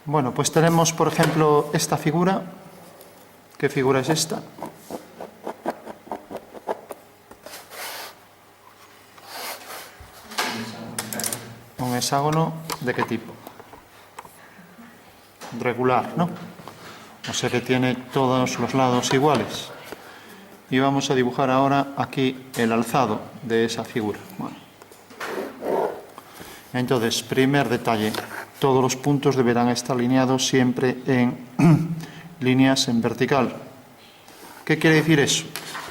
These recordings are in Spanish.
Bueno, pues tenemos, por ejemplo, esta figura. ¿Qué figura es esta? Un hexágono, ¿de qué tipo? Regular, ¿no? O sea que tiene todos los lados iguales. Y vamos a dibujar ahora aquí el alzado de esa figura. Bueno. Entonces, primer detalle, todos los puntos deberán estar alineados siempre en líneas en vertical. ¿Qué quiere decir eso?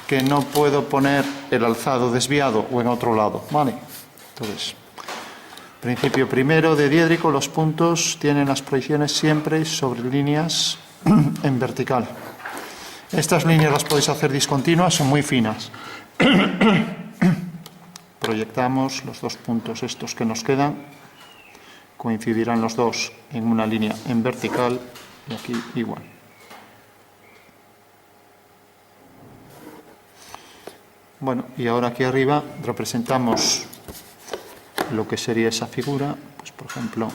Que no puedo poner el alzado desviado o en otro lado, ¿vale? Entonces, principio primero de diédrico, los puntos tienen las proyecciones siempre sobre líneas en vertical. Estas líneas las podéis hacer discontinuas, son muy finas. Proyectamos los dos puntos estos que nos quedan, coincidirán los dos en una línea en vertical y aquí igual. Bueno, y ahora aquí arriba representamos lo que sería esa figura, pues por ejemplo,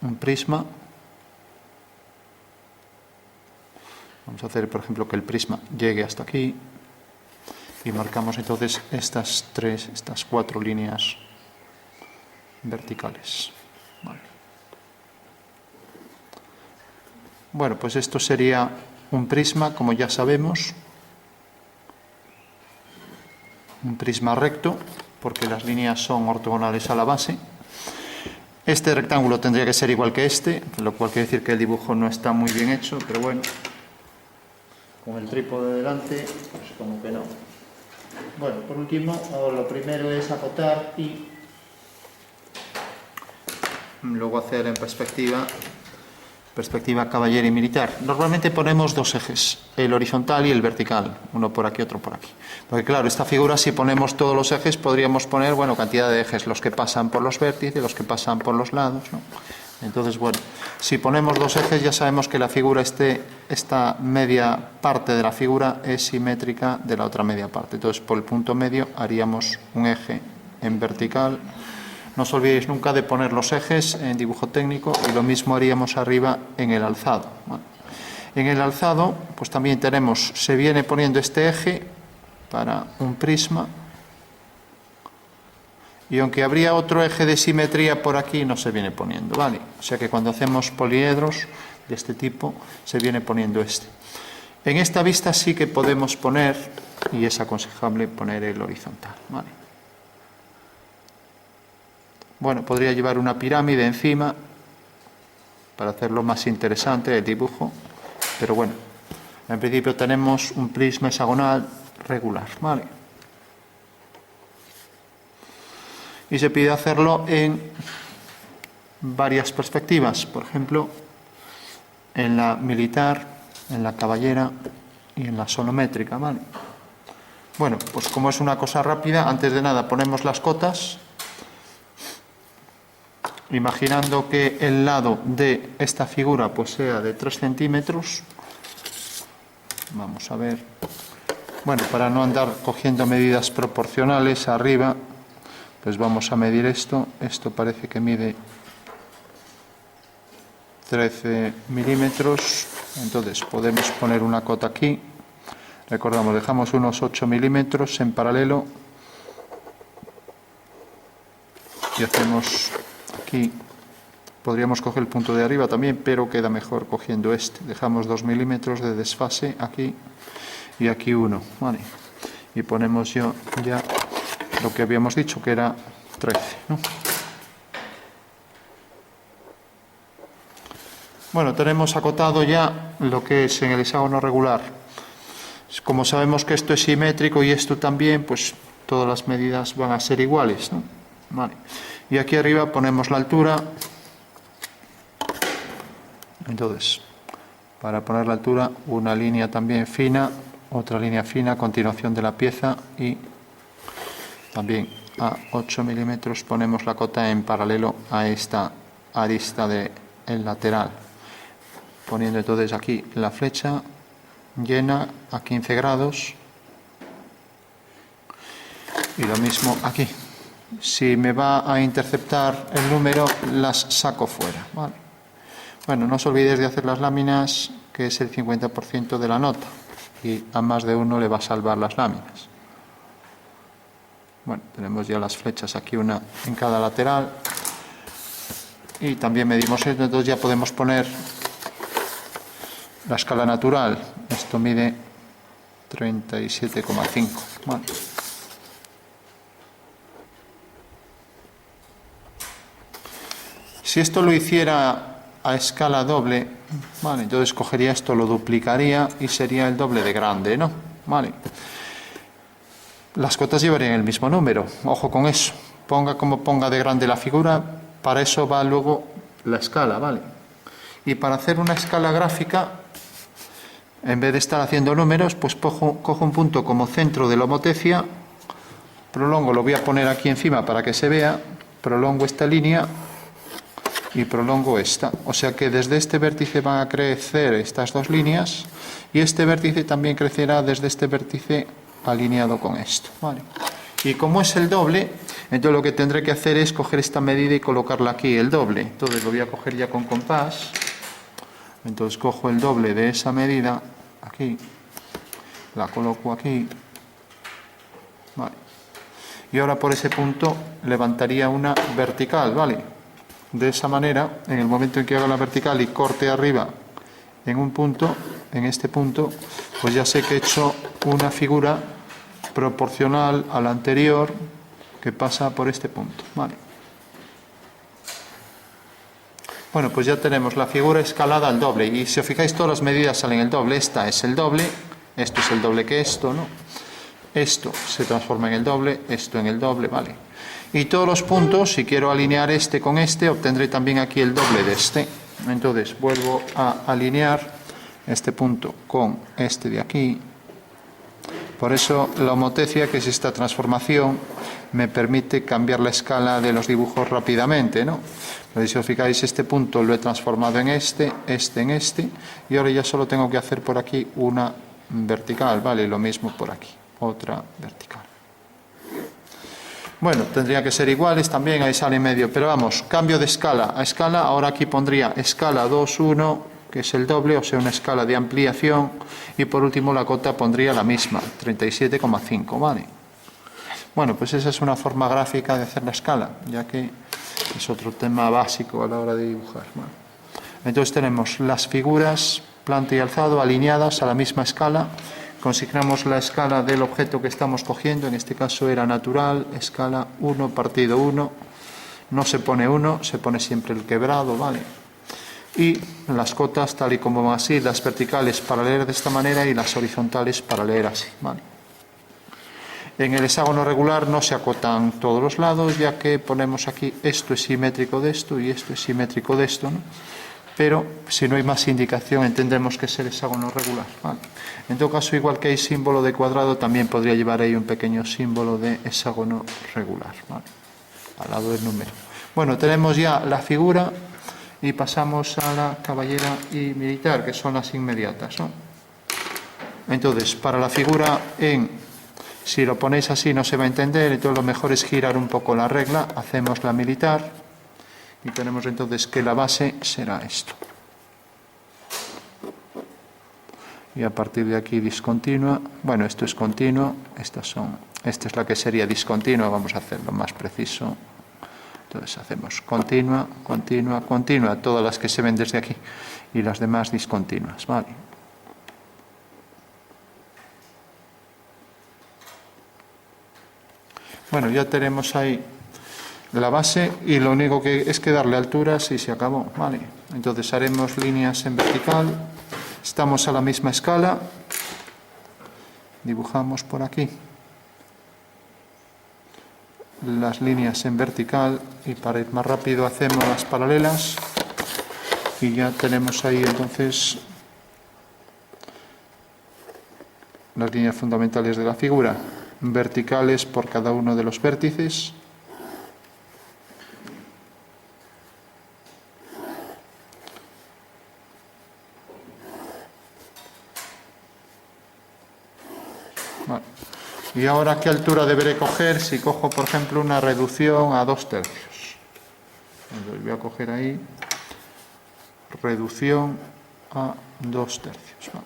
un prisma. Vamos a hacer, por ejemplo, que el prisma llegue hasta aquí y marcamos entonces estas cuatro líneas verticales. Vale. Bueno, pues esto sería un prisma, como ya sabemos, un prisma recto, porque las líneas son ortogonales a la base. Este rectángulo tendría que ser igual que este, lo cual quiere decir que el dibujo no está muy bien hecho, pero bueno, con el trípode delante, pues como que no. Bueno, por último, ahora lo primero es acotar y luego hacer en perspectiva caballero y militar. Normalmente ponemos dos ejes, el horizontal y el vertical, uno por aquí, otro por aquí. Porque claro, esta figura, si ponemos todos los ejes, podríamos poner, bueno, cantidad de ejes, los que pasan por los vértices, los que pasan por los lados, ¿no? Entonces, bueno, si ponemos dos ejes, ya sabemos que la figura, esta media parte de la figura es simétrica de la otra media parte. Entonces, por el punto medio haríamos un eje en vertical. No os olvidéis nunca de poner los ejes en dibujo técnico y lo mismo haríamos arriba en el alzado. Bueno, en el alzado, pues también tenemos, se viene poniendo este eje para un prisma. Y aunque habría otro eje de simetría por aquí, no se viene poniendo, ¿vale? O sea que cuando hacemos poliedros de este tipo, se viene poniendo este. En esta vista sí que podemos poner, y es aconsejable poner el horizontal, ¿vale? Bueno, podría llevar una pirámide encima para hacerlo más interesante el dibujo, pero bueno, en principio tenemos un prisma hexagonal regular, ¿vale? Y se pide hacerlo en varias perspectivas, por ejemplo, en la militar, en la caballera y en la sonométrica, ¿vale? Bueno, pues como es una cosa rápida, antes de nada ponemos las cotas, imaginando que el lado de esta figura pues sea de 3 centímetros. Vamos a ver. Bueno, para no andar cogiendo medidas proporcionales arriba, pues vamos a medir esto. Esto parece que mide 13 milímetros. Entonces podemos poner una cota aquí. Recordamos, dejamos unos 8 milímetros en paralelo. Y hacemos aquí. Podríamos coger el punto de arriba también, pero queda mejor cogiendo este. Dejamos 2 milímetros de desfase aquí y aquí 1. ¿Vale? Y ponemos ya lo que habíamos dicho, que era 13, ¿no? Bueno, tenemos acotado ya lo que es en el hexágono regular. Como sabemos que esto es simétrico y esto también, pues todas las medidas van a ser iguales, ¿no? Vale. Y aquí arriba ponemos la altura. Entonces, para poner la altura, una línea también fina, otra línea fina a continuación de la pieza y también a 8 milímetros ponemos la cota en paralelo a esta arista del lateral. Poniendo entonces aquí la flecha llena a 15 grados y lo mismo aquí. Si me va a interceptar el número, las saco fuera, ¿vale? Bueno, no os olvidéis de hacer las láminas, que es el 50% de la nota, y a más de uno le va a salvar las láminas. Bueno, tenemos ya las flechas aquí, una en cada lateral, y también medimos esto, entonces ya podemos poner la escala natural. Esto mide 37,5. Bueno. Si esto lo hiciera a escala doble, vale, entonces cogería esto, lo duplicaría y sería el doble de grande, ¿no? Vale. Las cotas llevarían el mismo número, ojo con eso. Ponga como ponga de grande la figura, para eso va luego la escala, ¿vale? Y para hacer una escala gráfica, en vez de estar haciendo números, pues cojo un punto como centro de la homotecia, prolongo, lo voy a poner aquí encima para que se vea, prolongo esta línea y prolongo esta. O sea que desde este vértice van a crecer estas dos líneas y este vértice también crecerá desde este vértice alineado con esto, ¿vale? Y como es el doble, entonces lo que tendré que hacer es coger esta medida y colocarla aquí, el doble. Entonces lo voy a coger ya con compás. Entonces cojo el doble de esa medida, aquí, la coloco aquí, vale. Y ahora por ese punto levantaría una vertical, ¿vale? De esa manera, en el momento en que haga la vertical y corte arriba en un punto, en este punto, pues ya sé que he hecho una figura proporcional a la anterior que pasa por este punto, ¿vale? Bueno, pues ya tenemos la figura escalada al doble y si os fijáis todas las medidas salen el doble. Esta es el doble, esto es el doble que esto, ¿no? Esto se transforma en el doble, esto en el doble, ¿vale? Y todos los puntos, si quiero alinear este con este, obtendré también aquí el doble de este. Entonces vuelvo a alinear este punto con este de aquí. Por eso la homotecia, que es esta transformación, me permite cambiar la escala de los dibujos rápidamente, ¿no? Pero si os fijáis, este punto lo he transformado en este en este, y ahora ya solo tengo que hacer por aquí una vertical, ¿vale? Lo mismo por aquí, otra vertical. Bueno, tendría que ser iguales también, ahí sale en medio, pero vamos, cambio de escala a escala, ahora aquí pondría escala 2, 1, que es el doble, o sea, una escala de ampliación, y por último la cota pondría la misma, 37,5, ¿vale? Bueno, pues esa es una forma gráfica de hacer la escala, ya que es otro tema básico a la hora de dibujar, ¿vale? Entonces tenemos las figuras, planta y alzado, alineadas a la misma escala. Consignamos la escala del objeto que estamos cogiendo, en este caso era natural, escala 1 partido 1, no se pone 1, se pone siempre el quebrado, ¿vale? Y las cotas tal y como van así, las verticales para leer de esta manera y las horizontales para leer así, ¿vale? En el hexágono regular no se acotan todos los lados, ya que ponemos aquí esto es simétrico de esto y esto es simétrico de esto, ¿no? Pero si no hay más indicación entendemos que es el hexágono regular, ¿vale? En todo caso, igual que hay símbolo de cuadrado, también podría llevar ahí un pequeño símbolo de hexágono regular, ¿vale? Al lado del número. Bueno, tenemos ya la figura y pasamos a la caballera y militar, que son las inmediatas, ¿no? Entonces, para la figura si lo ponéis así no se va a entender, entonces lo mejor es girar un poco la regla, hacemos la militar. Y tenemos entonces que la base será esto. Y a partir de aquí discontinua. Bueno, esto es continuo. Esta es la que sería discontinua. Vamos a hacerlo más preciso. Entonces hacemos continua, continua, continua. Todas las que se ven desde aquí. Y las demás discontinuas. Vale. Bueno, ya tenemos ahí la base y lo único que es que darle alturas y se acabó, ¿vale? Entonces haremos líneas en vertical, estamos a la misma escala, dibujamos por aquí las líneas en vertical y para ir más rápido hacemos las paralelas y ya tenemos ahí entonces las líneas fundamentales de la figura, verticales por cada uno de los vértices. Vale. Y ahora, ¿qué altura deberé coger si cojo, por ejemplo, una reducción a 2/3? Entonces voy a coger ahí, reducción a 2/3. ¿Vale?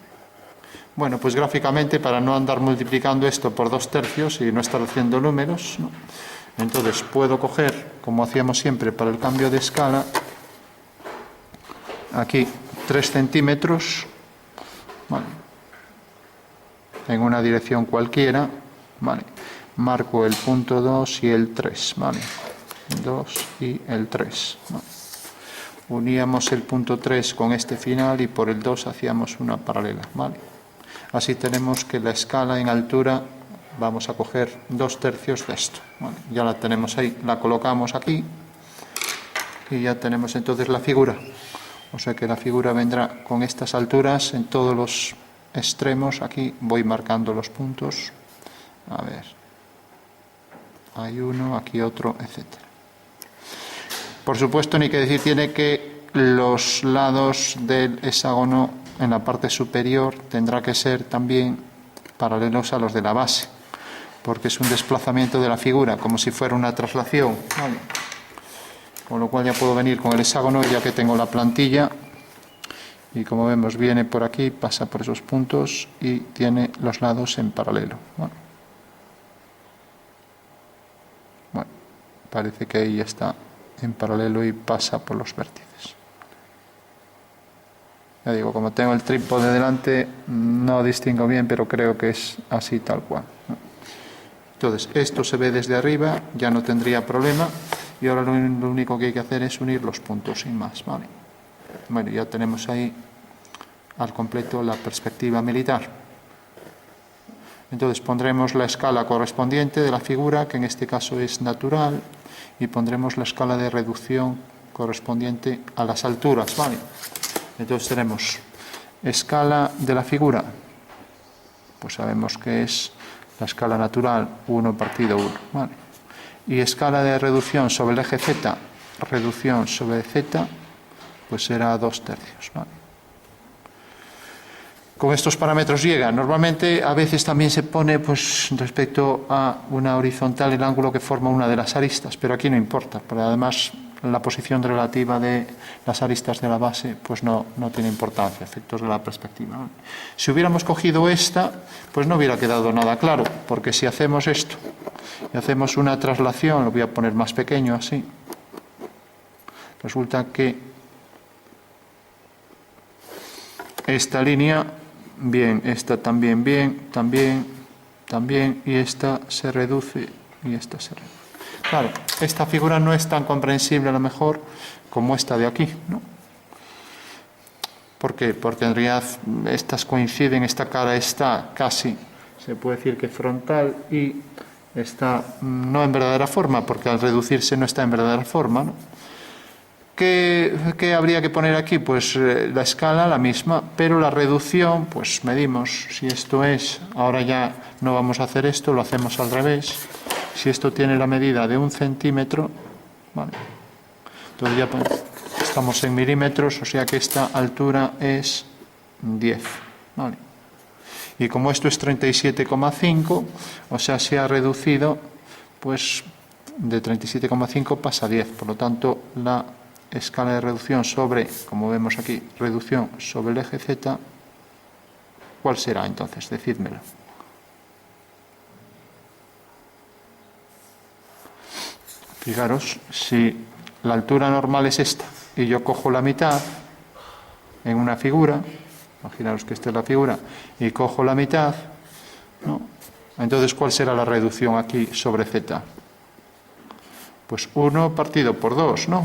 Bueno, pues gráficamente, para no andar multiplicando esto por 2/3 y no estar haciendo números, ¿no? Entonces puedo coger, como hacíamos siempre para el cambio de escala, aquí 3 centímetros, ¿vale?, en una dirección cualquiera, ¿vale?, marco el punto 2 y el 3, ¿vale?, 2 y el 3, ¿vale? Uníamos el punto 3 con este final y por el 2 hacíamos una paralela, ¿vale? Así tenemos que la escala en altura, vamos a coger 2/3 de esto, ¿vale? Ya la tenemos ahí, la colocamos aquí y ya tenemos entonces la figura. O sea que la figura vendrá con estas alturas en todos los extremos. Aquí voy marcando los puntos. A ver, hay uno, aquí otro, etcétera. Por supuesto, ni que decir tiene que los lados del hexágono en la parte superior tendrá que ser también paralelos a los de la base, porque es un desplazamiento de la figura, como si fuera una traslación, ¿vale? Con lo cual ya puedo venir con el hexágono, ya que tengo la plantilla, y como vemos viene por aquí, pasa por esos puntos y tiene los lados en paralelo. Bueno, parece que ahí está en paralelo y pasa por los vértices. Ya digo, como tengo el trípode delante, no distingo bien, pero creo que es así tal cual. Entonces, esto se ve desde arriba, ya no tendría problema, y ahora lo único que hay que hacer es unir los puntos, sin más, ¿vale? Bueno, ya tenemos ahí al completo la perspectiva militar. Entonces pondremos la escala correspondiente de la figura, que en este caso es natural, y pondremos la escala de reducción correspondiente a las alturas, ¿vale? Entonces tenemos escala de la figura, pues sabemos que es la escala natural 1/1, ¿vale? Y escala de reducción sobre el eje Z, reducción sobre Z, pues será 2/3, ¿vale? Con estos parámetros llega. Normalmente a veces también se pone, pues, respecto a una horizontal, el ángulo que forma una de las aristas, pero aquí no importa, porque además la posición relativa de las aristas de la base pues no tiene importancia, efectos de la perspectiva, ¿no? Si hubiéramos cogido esta, pues no hubiera quedado nada claro, porque si hacemos esto y hacemos una traslación, lo voy a poner más pequeño así, resulta que esta línea, bien, esta también, bien, también, y esta se reduce y esta se reduce. Claro, esta figura no es tan comprensible a lo mejor como esta de aquí, ¿no? ¿Por qué? Porque en realidad estas coinciden, esta cara está casi, se puede decir que frontal, y está no en verdadera forma, porque al reducirse no está en verdadera forma, ¿no? ¿Qué habría que poner aquí? Pues la escala, la misma, pero la reducción, pues medimos si esto es, ahora ya no vamos a hacer esto, lo hacemos al revés. Si esto tiene la medida de 1 centímetro, ¿vale?, entonces ya estamos en milímetros, o sea que esta altura es 10, ¿vale? Y como esto es 37,5, o sea, se ha reducido, pues de 37,5 pasa a 10, por lo tanto la escala de reducción sobre, como vemos aquí, reducción sobre el eje Z, ¿cuál será entonces? Decídmelo. Fijaros, si la altura normal es esta y yo cojo la mitad en una figura, imaginaos que esta es la figura, y cojo la mitad, ¿no?, entonces ¿cuál será la reducción aquí sobre Z? Pues 1 partido por 2, ¿no?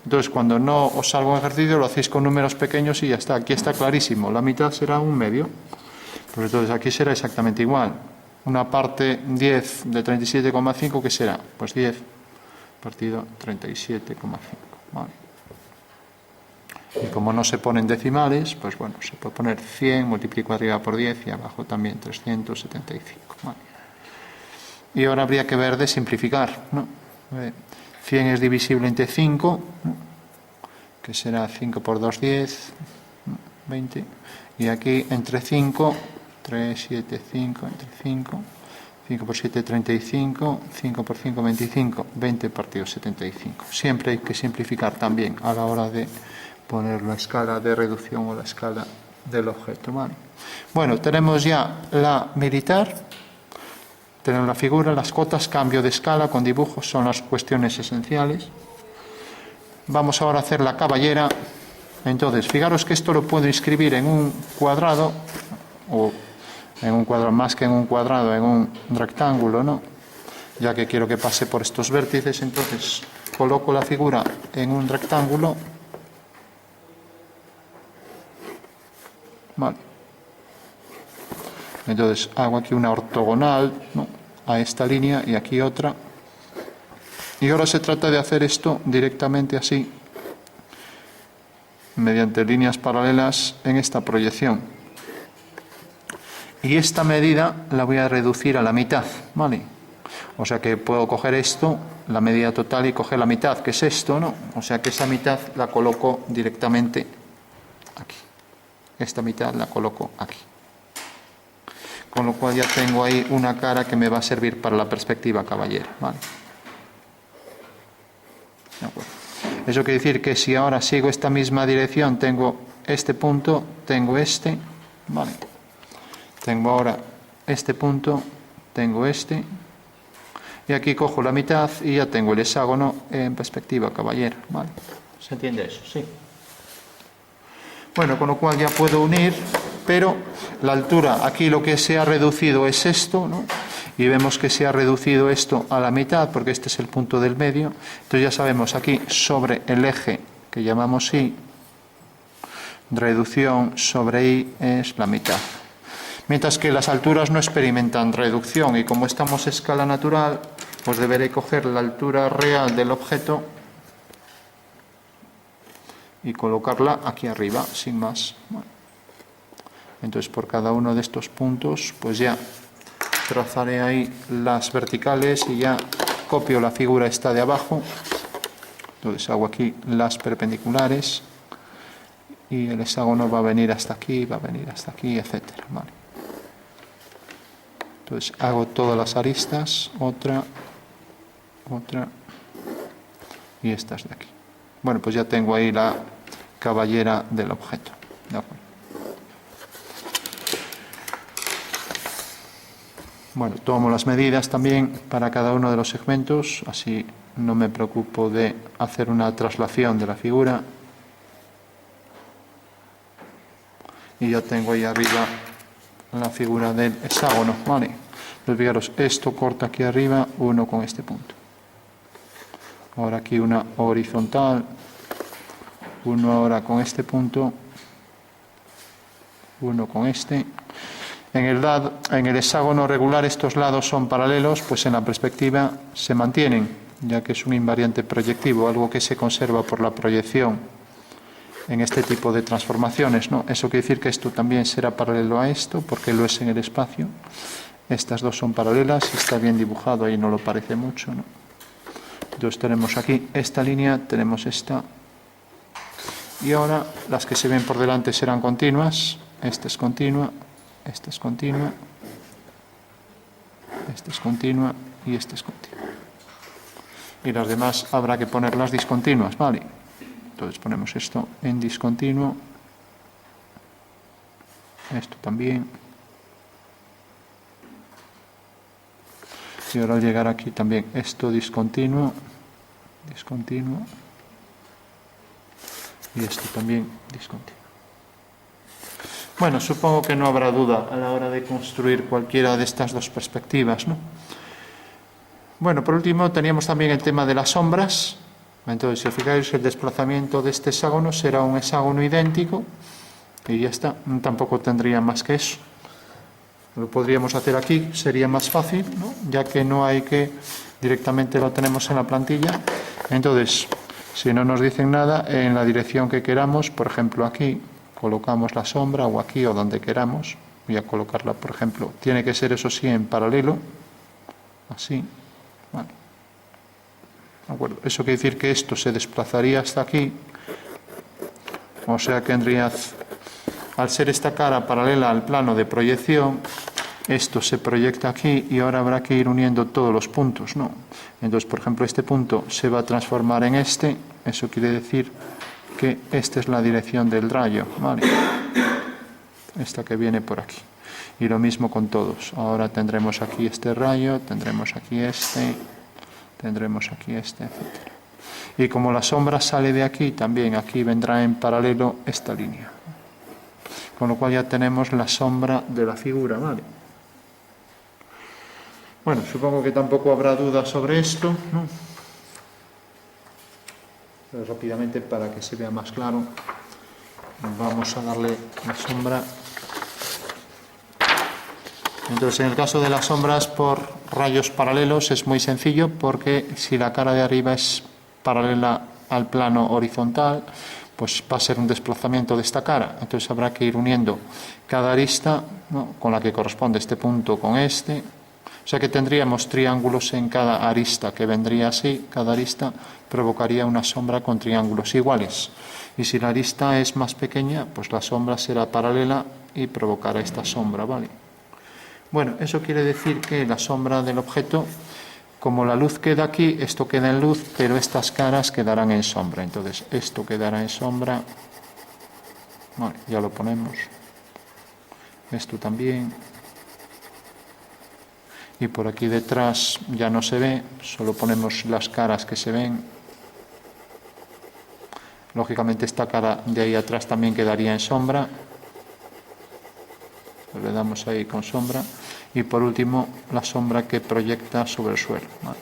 Entonces, cuando no os salga un ejercicio, lo hacéis con números pequeños y ya está. Aquí está clarísimo. La mitad será 1/2. Pues entonces aquí será exactamente igual. Una parte 10 de 37,5, ¿qué será? Pues 10 partido 37,5. ¿Vale? Y como no se ponen decimales, pues bueno, se puede poner 100, multiplico arriba por 10 y abajo también 375. ¿Vale? Y ahora habría que ver de simplificar, ¿no? 100 es divisible entre 5, que será 5 por 2, 10, 20. Y aquí entre 5, 3, 7, 5, entre 5, 5 por 7, 35, 5 por 5, 25, 20 partido 75. Siempre hay que simplificar también a la hora de poner la escala de reducción o la escala del objeto, ¿vale? Bueno, tenemos ya la militar, tenemos la figura, las cotas, cambio de escala con dibujos son las cuestiones esenciales. Vamos ahora a hacer la caballera. Entonces, fijaros que esto lo puedo inscribir en un cuadrado, o en un cuadrado, más que en un cuadrado, en un rectángulo, ¿no? Ya que quiero que pase por estos vértices, entonces coloco la figura en un rectángulo. Vale. Entonces hago aquí una ortogonal, ¿no?, a esta línea y aquí otra. Y ahora se trata de hacer esto directamente así, mediante líneas paralelas en esta proyección. Y esta medida la voy a reducir a la mitad, ¿vale? O sea que puedo coger esto, la medida total, y coger la mitad, que es esto, ¿no? O sea que esa mitad la coloco directamente aquí. Esta mitad la coloco aquí. Con lo cual ya tengo ahí una cara que me va a servir para la perspectiva caballera, ¿vale? De acuerdo. Eso quiere decir que si ahora sigo esta misma dirección, tengo este punto, tengo este, ¿vale? Tengo ahora este punto, tengo este, y aquí cojo la mitad y ya tengo el hexágono en perspectiva caballera, ¿vale? ¿Se entiende eso? Sí. Bueno, con lo cual ya puedo unir, pero la altura, aquí lo que se ha reducido es esto, ¿no? Y vemos que se ha reducido esto a la mitad, porque este es el punto del medio. Entonces ya sabemos aquí, sobre el eje que llamamos Y, reducción sobre Y es la mitad. Mientras que las alturas no experimentan reducción, y como estamos a escala natural, pues deberé coger la altura real del objeto y colocarla aquí arriba, sin más. Bueno. Entonces por cada uno de estos puntos, pues ya trazaré ahí las verticales y ya copio la figura esta de abajo. Entonces hago aquí las perpendiculares y el hexágono va a venir hasta aquí, va a venir hasta aquí, etcétera. Vale. Entonces hago todas las aristas, otra y estas de aquí. Bueno, pues ya tengo ahí la caballera del objeto. ¿De acuerdo? Bueno, tomo las medidas también para cada uno de los segmentos, así no me preocupo de hacer una traslación de la figura. Y ya tengo ahí arriba la figura del hexágono, ¿vale? Entonces, fijaros, esto corta aquí arriba, uno con este punto. Ahora aquí una horizontal, uno ahora con este punto, uno con este. En el hexágono regular estos lados son paralelos, pues en la perspectiva se mantienen, ya que es un invariante proyectivo, algo que se conserva por la proyección en este tipo de transformaciones, ¿no? Eso quiere decir que esto también será paralelo a esto, porque lo es en el espacio. Estas dos son paralelas, y está bien dibujado, ahí no lo parece mucho, ¿no? Entonces tenemos aquí esta línea, tenemos esta, y ahora las que se ven por delante serán continuas. Esta es continua, esta es continua, esta es continua y esta es continua. Y las demás habrá que ponerlas discontinuas, ¿vale? Entonces ponemos esto en discontinuo, esto también. Y ahora al llegar aquí también esto discontinuo, discontinuo, y esto también discontinuo. Bueno, supongo que no habrá duda a la hora de construir cualquiera de estas dos perspectivas, ¿no? Bueno, por último teníamos también el tema de las sombras. Entonces, si os fijáis, el desplazamiento de este hexágono será un hexágono idéntico y ya está, tampoco tendría más que eso. Lo podríamos hacer aquí, sería más fácil, ¿no? Ya que no hay que, directamente lo tenemos en la plantilla. Entonces, si no nos dicen nada, en la dirección que queramos, por ejemplo aquí, colocamos la sombra, o aquí o donde queramos. Voy a colocarla, por ejemplo, tiene que ser eso sí en paralelo, así, vale. ¿De acuerdo? Eso quiere decir que esto se desplazaría hasta aquí, o sea que tendría, al ser esta cara paralela al plano de proyección, esto se proyecta aquí y ahora habrá que ir uniendo todos los puntos, ¿no? Entonces, por ejemplo, este punto se va a transformar en este, eso quiere decir que esta es la dirección del rayo, ¿vale? Esta que viene por aquí. Y lo mismo con todos. Ahora tendremos aquí este rayo, tendremos aquí este, etc. Y como la sombra sale de aquí, también aquí vendrá en paralelo esta línea. Con lo cual ya tenemos la sombra de la figura, ¿vale? Bueno, supongo que tampoco habrá dudas sobre esto, ¿no? Pero rápidamente, para que se vea más claro, vamos a darle la sombra. Entonces, en el caso de las sombras por rayos paralelos es muy sencillo, porque si la cara de arriba es paralela al plano horizontal, pues va a ser un desplazamiento de esta cara. Entonces habrá que ir uniendo cada arista, ¿no?, con la que corresponde este punto con este. O sea que tendríamos triángulos en cada arista, que vendría así. Cada arista provocaría una sombra con triángulos iguales. Y si la arista es más pequeña, pues la sombra será paralela y provocará esta sombra, ¿vale? Bueno, eso quiere decir que la sombra del objeto, como la luz queda aquí, esto queda en luz, pero estas caras quedarán en sombra. Entonces, esto quedará en sombra. Vale, ya lo ponemos. Esto también. Y por aquí detrás ya no se ve, solo ponemos las caras que se ven. Lógicamente esta cara de ahí atrás también quedaría en sombra. Le damos ahí con sombra. Y por último, la sombra que proyecta sobre el suelo, ¿vale?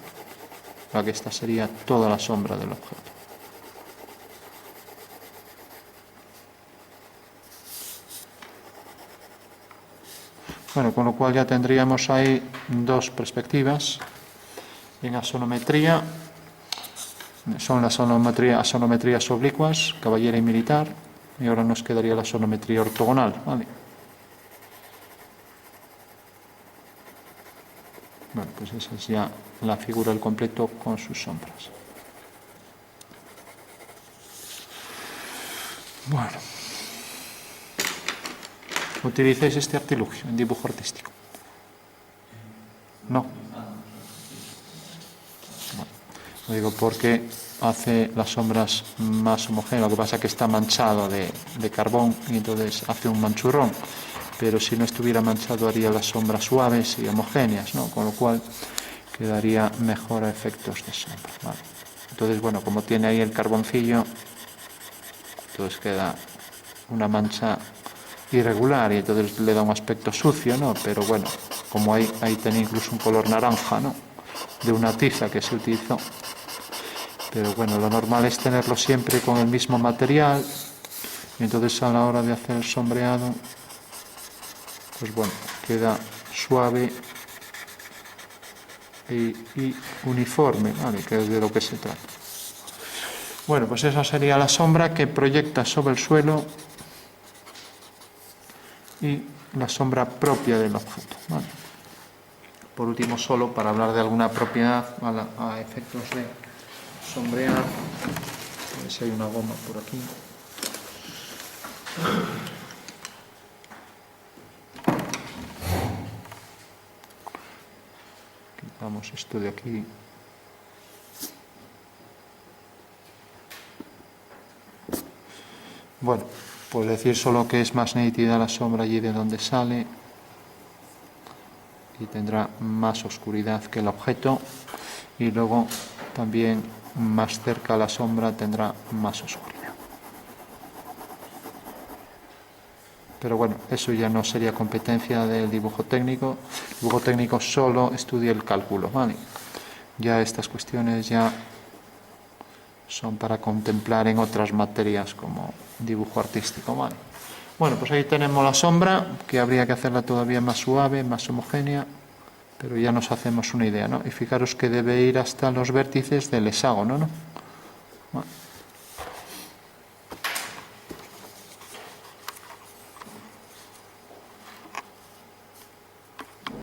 La que esta sería toda la sombra del objeto. Bueno, con lo cual ya tendríamos ahí dos perspectivas en asonometría. Son las asonometrías oblicuas, caballera y militar. Y ahora nos quedaría la asonometría ortogonal, ¿vale? Bueno, pues esa es ya la figura al completo con sus sombras. Bueno. ¿Utilizáis este artilugio en dibujo artístico? No. Bueno, lo digo porque hace las sombras más homogéneas. Lo que pasa es que está manchado de carbón y entonces hace un manchurrón. Pero si no estuviera manchado haría las sombras suaves y homogéneas, ¿no? Con lo cual quedaría mejor a efectos de sombra, ¿vale? Entonces, bueno, como tiene ahí el carboncillo, entonces queda una mancha irregular y entonces le da un aspecto sucio, ¿no? Pero bueno, como ahí tiene incluso un color naranja, ¿no?, de una tiza que se utilizó. Pero bueno, lo normal es tenerlo siempre con el mismo material, y entonces a la hora de hacer el sombreado, pues bueno, queda suave y uniforme, ¿vale?, que es de lo que se trata. Bueno, pues esa sería la sombra que proyecta sobre el suelo y la sombra propia del objeto, ¿vale? Por último, solo para hablar de alguna propiedad a efectos de sombrear, a ver si hay una goma por aquí. Quitamos esto de aquí. Bueno, pues decir solo que es más nítida la sombra allí de donde sale y tendrá más oscuridad que el objeto, y luego también más cerca la sombra tendrá más oscuridad. Pero bueno, eso ya no sería competencia del dibujo técnico. El dibujo técnico solo estudia el cálculo, ¿vale? Ya estas cuestiones ya son para contemplar en otras materias como dibujo artístico, ¿vale? Bueno, pues ahí tenemos la sombra, que habría que hacerla todavía más suave, más homogénea, pero ya nos hacemos una idea, ¿no? Y fijaros que debe ir hasta los vértices del hexágono, ¿no?